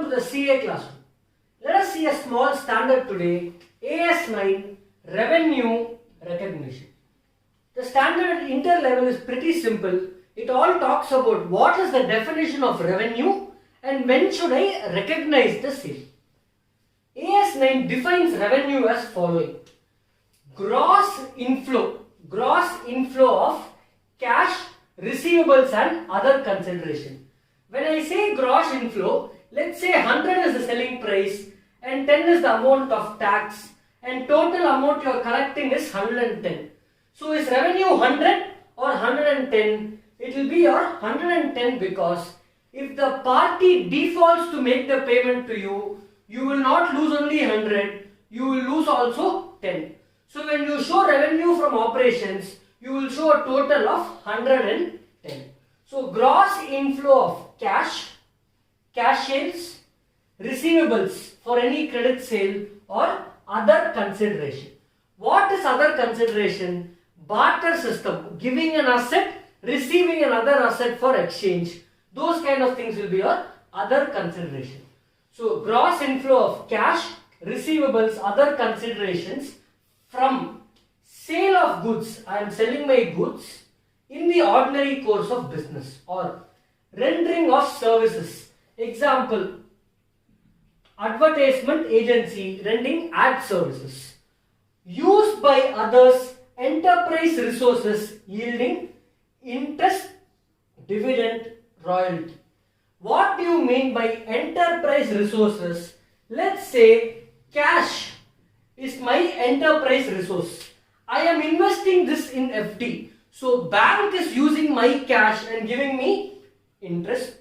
to the CA classroom. Let us see a small standard today, AS9 Revenue Recognition. The standard inter-level is pretty simple. It all talks about what is the definition of revenue and when should I recognize the sale. AS9 defines revenue as following. Gross inflow of cash, receivables and other consideration. When I say gross inflow, let's say 100 is the selling price and 10 is the amount of tax and total amount you are collecting is 110. So is revenue 100 or 110? It will be your 110 because if the party defaults to make the payment to you, you will not lose only 100, you will lose also 10. So when you show revenue from operations, you will show a total of 110. So gross inflow of cash sales, receivables for any credit sale or other consideration. What is other consideration? Barter system, giving an asset, receiving another asset for exchange. Those kind of things will be your other consideration. So gross inflow of cash, receivables, other considerations from sale of goods. I am selling my goods in the ordinary course of business or rendering of services. Example, advertisement agency rendering ad services. Used by others, enterprise resources yielding interest, dividend, royalty. What do you mean by enterprise resources? Let's say cash is my enterprise resource. I am investing this in FD. So bank is using my cash and giving me interest.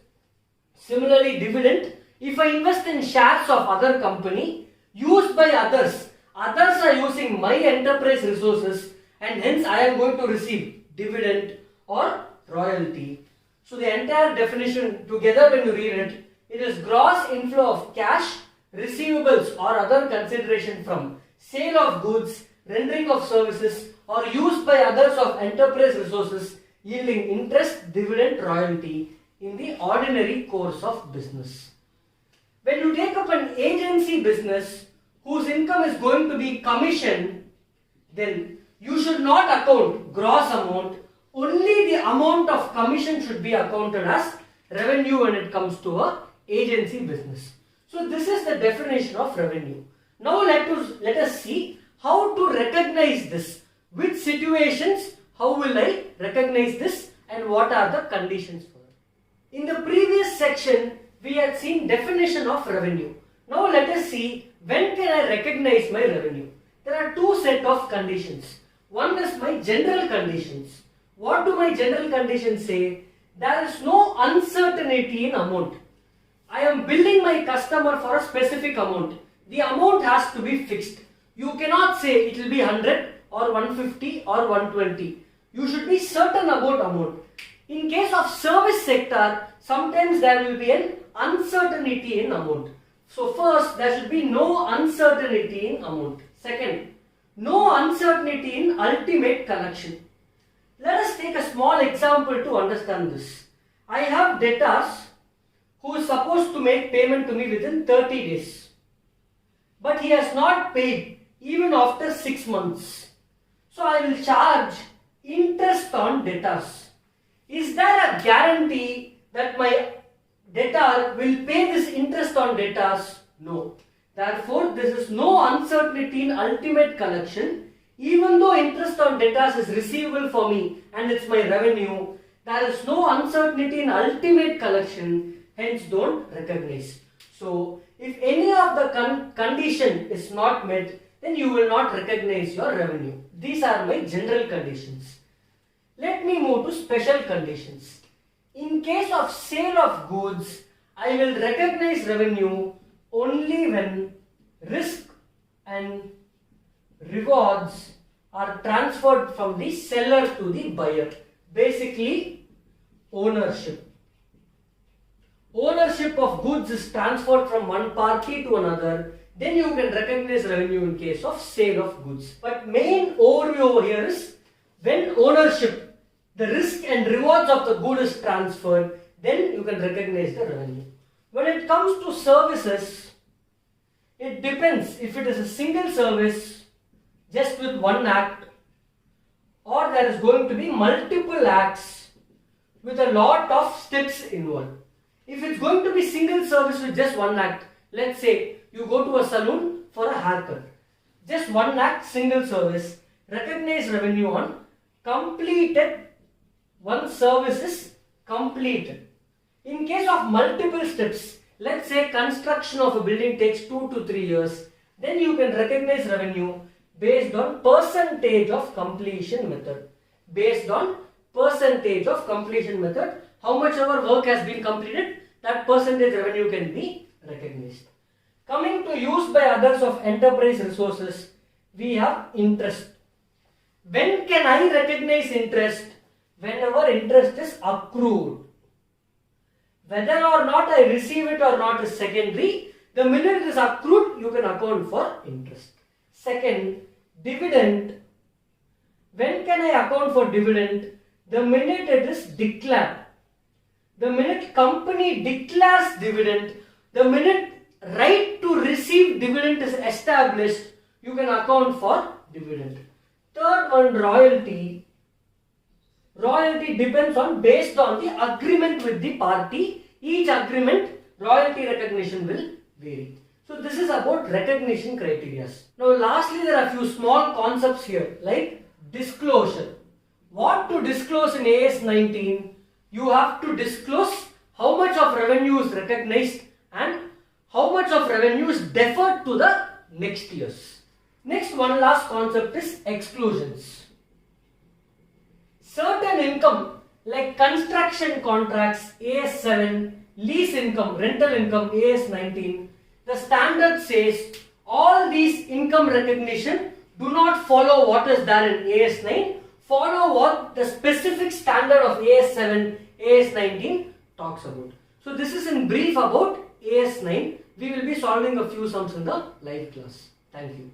Similarly, dividend. If I invest in shares of other company used by others are using my enterprise resources and hence I am going to receive dividend or royalty. So the entire definition together when you read it, it is gross inflow of cash, receivables or other consideration from sale of goods, rendering of services or used by others of enterprise resources yielding interest, dividend, royalty in the ordinary course of business. When you take up an agency business whose income is going to be commission, then you should not account gross amount. Only the amount of commission should be accounted as revenue when it comes to a agency business. So this is the definition of revenue. Now let us see how to recognize this. Which situations, how will I recognize this and what are the conditions for it. In the previous section, we had seen definition of revenue. Now let us see when can I recognize my revenue. There are two set of conditions. One is my general conditions. What do my general conditions say? There is no uncertainty in amount. I am billing my customer for a specific amount. The amount has to be fixed. You cannot say it will be 100 or 150 or 120. You should be certain about amount. In case of service sector, sometimes there will be an uncertainty in amount. So first, there should be no uncertainty in amount. Second, no uncertainty in ultimate collection. Let us take a small example to understand this. I have debtors who is supposed to make payment to me within 30 days. But he has not paid even after 6 months. So I will charge interest on debtors. Is there a guarantee that my debtor will pay this interest on debtors? No. Therefore, there is no uncertainty in ultimate collection. Even though interest on debtors is receivable for me and it's my revenue, there is no uncertainty in ultimate collection, hence don't recognize. So, if any of the condition is not met, then you will not recognize your revenue. These are my general conditions. Let me move to special conditions. In case of sale of goods, I will recognize revenue only when risk and rewards are transferred from the seller to the buyer. Basically, ownership. Ownership of goods is transferred from one party to another. Then you can recognize revenue in case of sale of goods. But main overview over here is when ownership, the risk and rewards of the good is transferred, then you can recognize the revenue. When it comes to services, it depends if it is a single service just with one act, or there is going to be multiple acts with a lot of steps involved. If it's going to be single service with just one act, let's say you go to a salon for a haircut, just one act, single service, recognize revenue on completed, one service is completed. In case of multiple steps, let's say construction of a building takes 2 to 3 years, then you can recognize revenue based on percentage of completion method. Based on percentage of completion method, how much ever work has been completed, that percentage revenue can be recognized. Coming to use by others of enterprise resources, we have interest. When can I recognize interest? Whenever interest is accrued. Whether or not I receive it or not is secondary. The minute it is accrued, you can account for interest. Second, dividend. When can I account for dividend? The minute it is declared. The minute company declares dividend, the minute right to receive dividend is established, you can account for dividend. Third one, royalty. Royalty depends on, based on the agreement with the party. Each agreement, royalty recognition will vary. So this is about recognition criteria. Now lastly, there are a few small concepts here like disclosure. What to disclose in AS 19? You have to disclose how much of revenue is recognized and how much of revenue is deferred to the next years. Next, one last concept is exclusions. Certain income like construction contracts AS 7, lease income, rental income AS 19, the standard says all these income recognition do not follow what is there in AS 9, follow what the specific standard of AS 7, AS 19 talks about. So this is in brief about AS 9. We will be solving a few sums in the live class. Thank you.